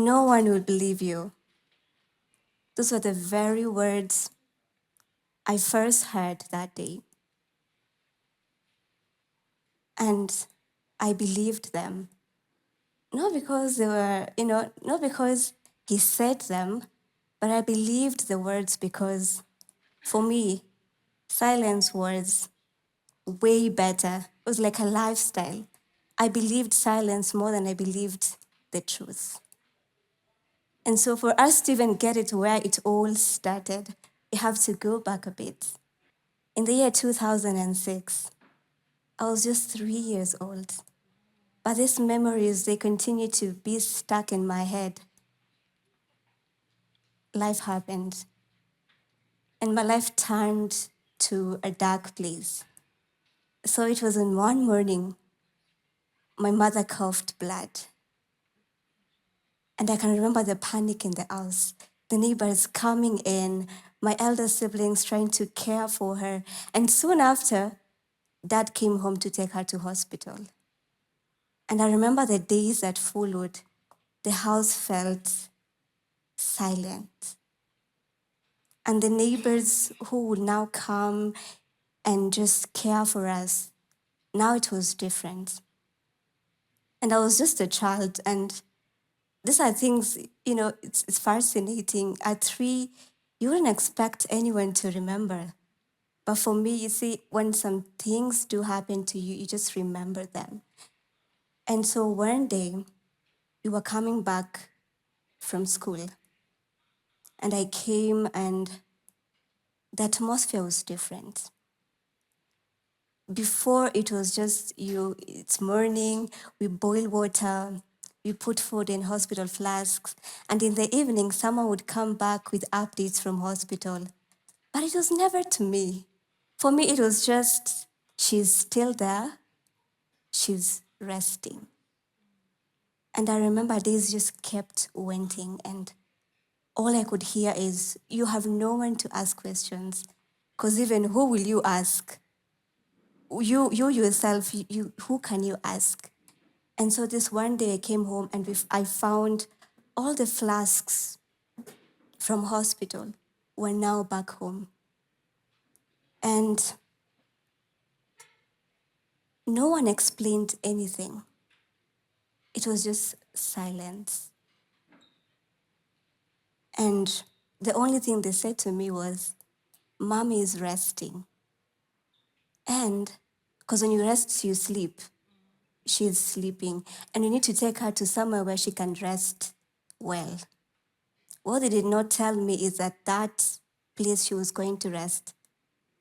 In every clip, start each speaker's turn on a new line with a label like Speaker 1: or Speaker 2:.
Speaker 1: no one will believe you. Those were the very words I first heard that day. And I believed them. Not because they were, not because he said them, but I believed the words because for me, silence was way better. It was like a lifestyle. I believed silence more than I believed the truth. And so for us to even get it where it all started, you have to go back a bit. In the year 2006, I was just 3 years old. But these memories, they continue to be stuck in my head. Life happened, and my life turned to a dark place. So it was in one morning, my mother coughed blood. And I can remember the panic in the house, the neighbors coming in, my elder siblings trying to care for her. And soon after, Dad came home to take her to hospital. And I remember the days that followed, the house felt silent. And the neighbors who would now come and just care for us, now it was different. And I was just a child, and these are things, it's fascinating. At 3, you wouldn't expect anyone to remember. But for me, you see, when some things do happen to you, you just remember them. And so one day, we were coming back from school, and I came, and the atmosphere was different. Before, it was just it's morning, we boil water, we put food in hospital flasks, and in the evening, someone would come back with updates from hospital. But it was never to me. For me, it was just, she's still there, she's resting. And I remember days just kept waiting, and all I could hear is, you have no one to ask questions, because even who will you ask? You yourself, who can you ask? And so this one day I came home and I found all the flasks from hospital were now back home. And no one explained anything. It was just silence. And the only thing they said to me was, Mommy is resting. And because when you rest, you sleep. She's sleeping. And you need to take her to somewhere where she can rest well. What they did not tell me is that that place she was going to rest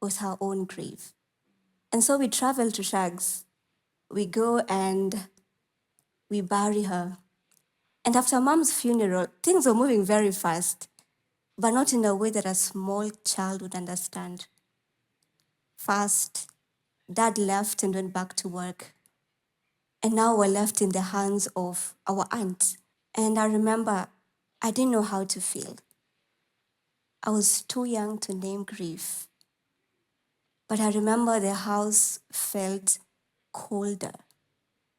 Speaker 1: was her own grave. And so we travel to Shags. We go and we bury her. And after Mom's funeral, things were moving very fast, but not in a way that a small child would understand. First, Dad left and went back to work. And now we're left in the hands of our aunt. And I remember I didn't know how to feel. I was too young to name grief. But I remember the house felt colder.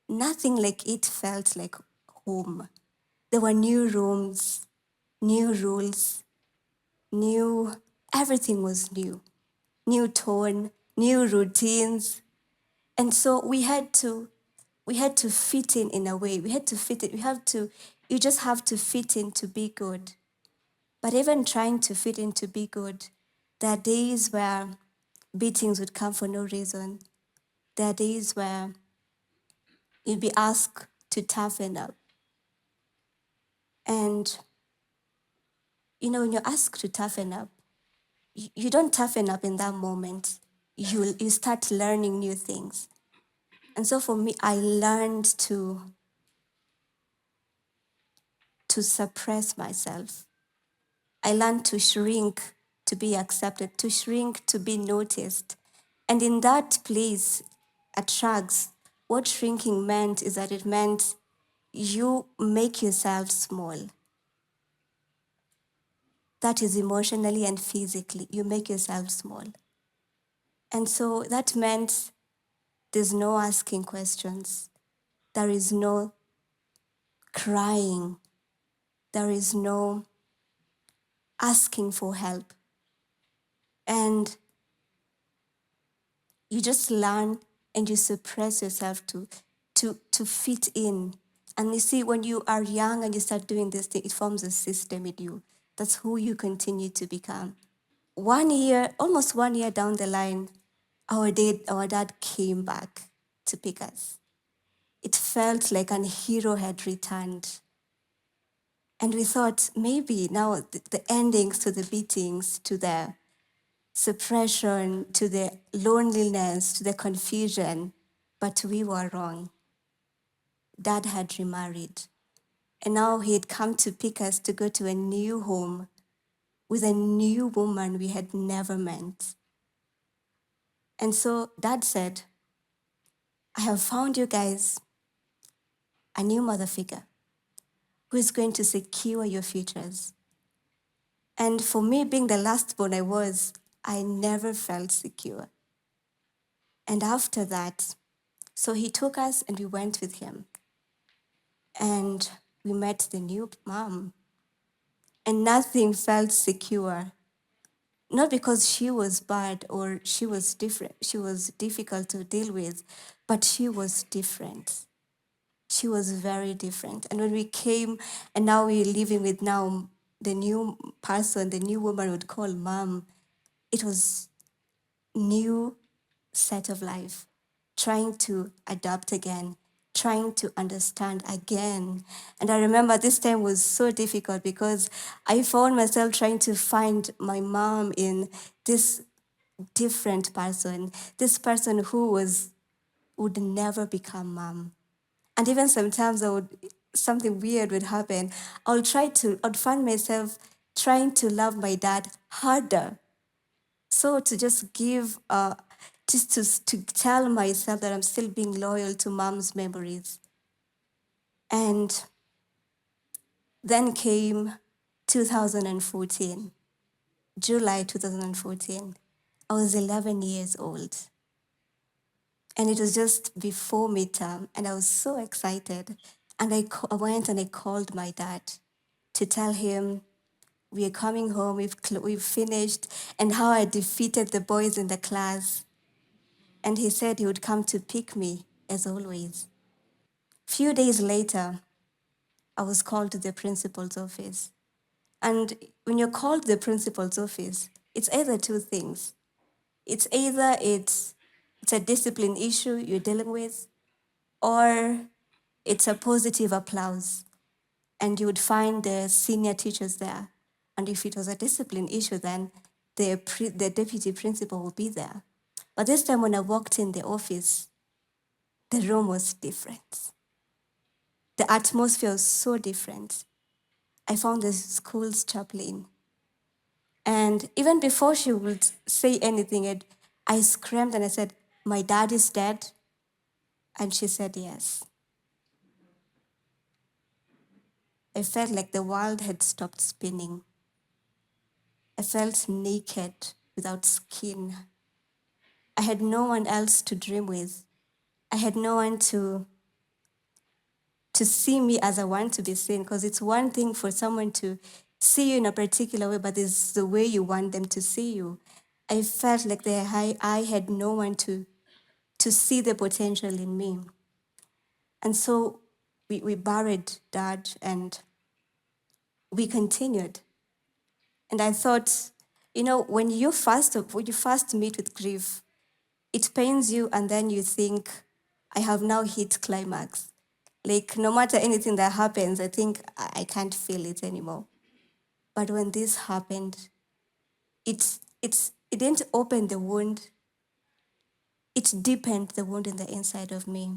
Speaker 1: Nothing like it felt like home. There were new rooms, new rules, everything was new. New tone, new routines. And so we had to fit in a way. We had to fit it. You just have to fit in to be good. But even trying to fit in to be good, there are days where beatings would come for no reason. There are days where you'd be asked to toughen up. And, when you're asked to toughen up, you don't toughen up in that moment. You start learning new things. And so for me, I learned to suppress myself. I learned to shrink to be accepted, to shrink to be noticed. And in that place at Shrugs, what shrinking meant is that it meant you make yourself small. That is emotionally and physically, you make yourself small. And so that meant there's no asking questions. There is no crying. There is no asking for help. And you just learn and you suppress yourself to fit in. And you see, when you are young and you start doing this thing, it forms a system in you. That's who you continue to become. 1 year, almost 1 year down the line, our dad came back to pick us. It felt like a hero had returned. And we thought maybe now the endings to the beatings, to the suppression, to the loneliness, to the confusion, but we were wrong. Dad had remarried. And now he had come to pick us to go to a new home with a new woman we had never met. And so Dad said, I have found you guys a new mother figure who is going to secure your futures. And for me, being the last born I never felt secure. And after that, so he took us and we went with him. And we met the new mom. And nothing felt secure. Not because she was bad or she was different, she was difficult to deal with, but she was different. She was very different. And when we came, and now we're living with now the new person, the new woman would call mom, it was new set of life, trying to adapt again, trying to understand again. And I remember this time was so difficult because I found myself trying to find my mom in this different person, this person who would never become mom. And even sometimes something weird would happen. I'd find myself trying to love my dad harder. So to just give, just to tell myself that I'm still being loyal to mom's memories. And then came 2014, July 2014. I was 11 years old. And it was just before midterm, and I was so excited. And I went and I called my dad to tell him we are coming home, we've finished, and how I defeated the boys in the class. And he said he would come to pick me, as always. Few days later, I was called to the principal's office. And when you're called to the principal's office, it's either two things. It's either it's a discipline issue you're dealing with, or it's a positive applause. And you would find the senior teachers there. And if it was a discipline issue, then the deputy principal would be there. But this time when I walked in the office, the room was different. The atmosphere was so different. I found the school's chaplain. And even before she would say anything, I screamed and I said, my dad is dead? And she said, yes. I felt like the world had stopped spinning. I felt naked without skin. I had no one else to dream with. I had no one to see me as I want to be seen, because it's one thing for someone to see you in a particular way, but it's the way you want them to see you. I felt like I had no one to see the potential in me. And so we buried Dad and we continued. And I thought, when you first meet with grief, it pains you and then you think, I have now hit climax. Like no matter anything that happens, I think I can't feel it anymore. But when this happened, it didn't open the wound, it deepened the wound in the inside of me.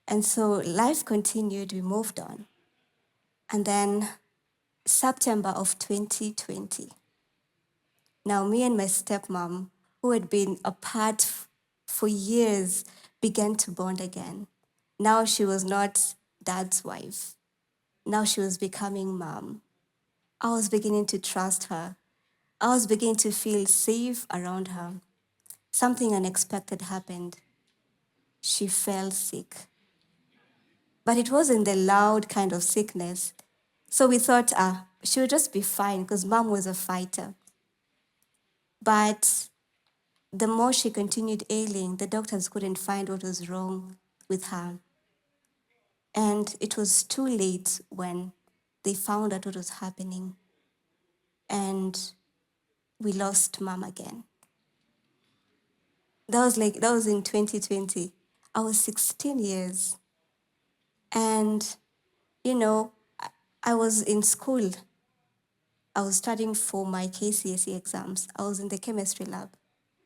Speaker 1: And so life continued, we moved on. And then September of 2020, now me and my stepmom, who had been apart for years, began to bond again. Now she was not Dad's wife. Now she was becoming mom. I was beginning to trust her. I was beginning to feel safe around her. Something unexpected happened. She fell sick. But it wasn't the loud kind of sickness. So we thought, she would just be fine because mom was a fighter. But the more she continued ailing, the doctors couldn't find what was wrong with her. And it was too late when they found out what was happening. And we lost mom again. That was in 2020. I was 16 years. And, I was in school. I was studying for my KCSE exams. I was in the chemistry lab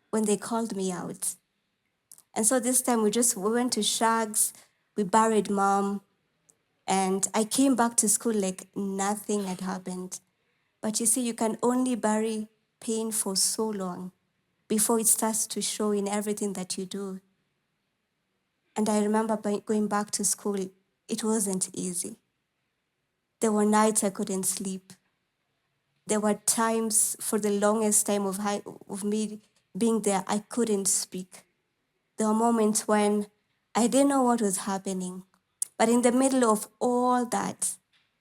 Speaker 1: when they called me out. And so this time we went to Shags, we buried mom, and I came back to school like nothing had happened. But you see, you can only bury pain for so long before it starts to show in everything that you do. And I remember going back to school, it wasn't easy. There were nights I couldn't sleep. There were times for the longest time of me being there, I couldn't speak. There were moments when I didn't know what was happening. But in the middle of all that,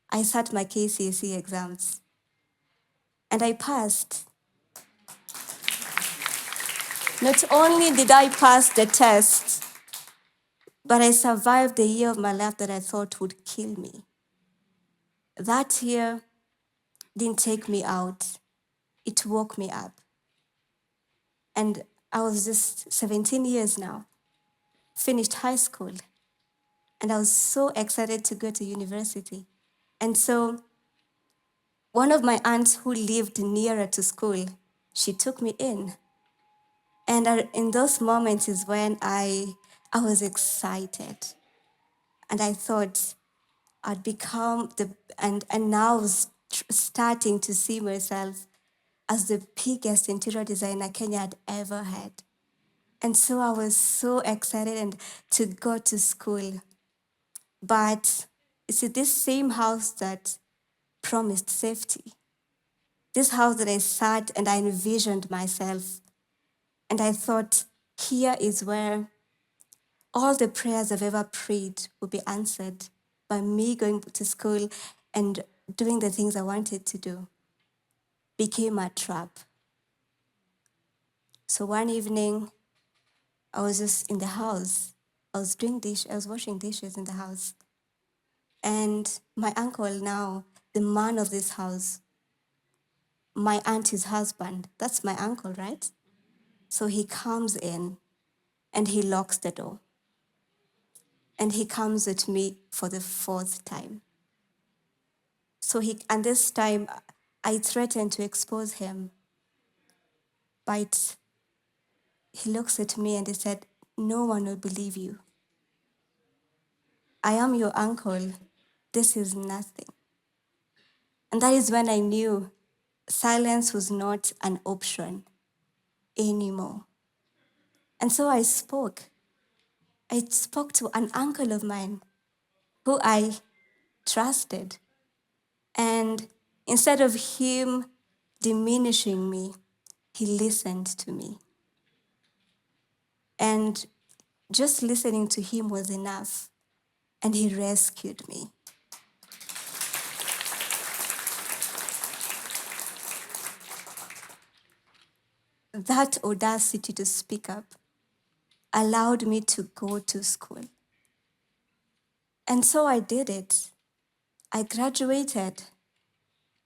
Speaker 1: I sat my KCSE exams and I passed. Not only did I pass the test, but I survived the year of my life that I thought would kill me. That year didn't take me out, it woke me up. And I was just 17 years now, finished high school, and I was so excited to go to university. And so one of my aunts who lived nearer to school, she took me in. And in those moments is when I was excited. And I thought I'd become and now I was starting to see myself as the biggest interior designer Kenya had ever had. And so I was so excited and to go to school. But you see, this same house that promised safety, this house that I sat and I envisioned myself, and I thought, here is where all the prayers I've ever prayed will be answered by me going to school and doing the things I wanted to do, became a trap. So one evening, I was just in the house. I was washing dishes in the house. And my uncle now, the man of this house, my auntie's husband, that's my uncle, right? So he comes in and he locks the door. And he comes at me for the fourth time. And this time I threatened to expose him. But he looks at me and he said, "No one will believe you. I am your uncle. This is nothing." And that is when I knew silence was not an option anymore. And so I spoke. I spoke to an uncle of mine who I trusted. And instead of him diminishing me, he listened to me. And just listening to him was enough. And he rescued me. That audacity to speak up allowed me to go to school. And so I did it. I graduated.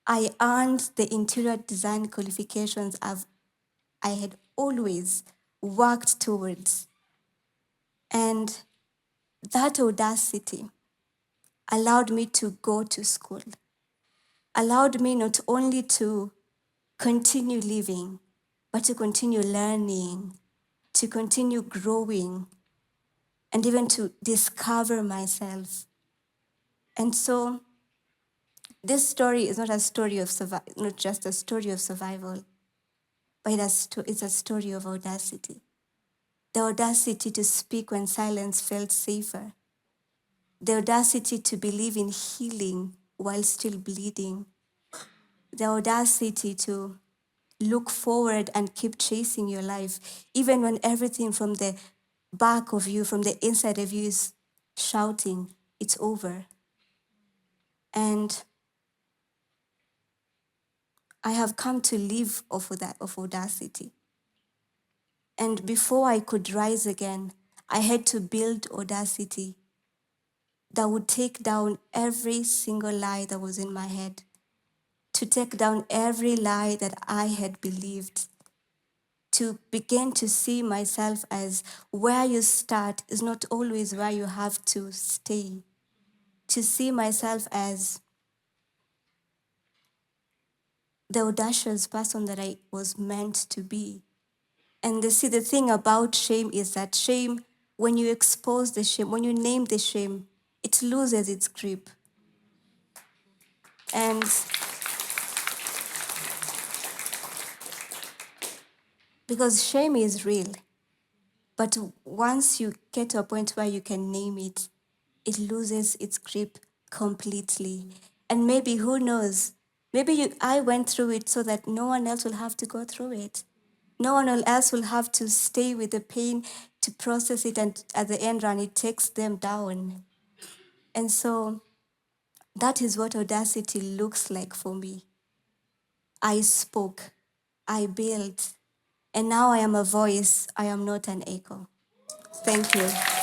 Speaker 1: I earned the interior design qualifications I had always worked towards. And that audacity allowed me to go to school, allowed me not only to continue living, but to continue learning, to continue growing, and even to discover myself. And so this story is not just a story of survival, but it's a story of audacity. The audacity to speak when silence felt safer. The audacity to believe in healing while still bleeding. The audacity to look forward and keep chasing your life, even when everything from the back of you, from the inside of you is shouting, it's over. And I have come to live of audacity. And before I could rise again, I had to build audacity that would take down every single lie that was in my head, to take down every lie that I had believed, to begin to see myself as where you start is not always where you have to stay, to see myself as the audacious person that I was meant to be. And the thing about shame is that shame, when you expose the shame, when you name the shame, it loses its grip. And because shame is real, but once you get to a point where you can name it, it loses its grip completely. And maybe, who knows, maybe I went through it so that no one else will have to go through it. No one else will have to stay with the pain to process it, and at the end run, it takes them down. And so that is what audacity looks like for me. I spoke, I built, and now I am a voice. I am not an echo. Thank you.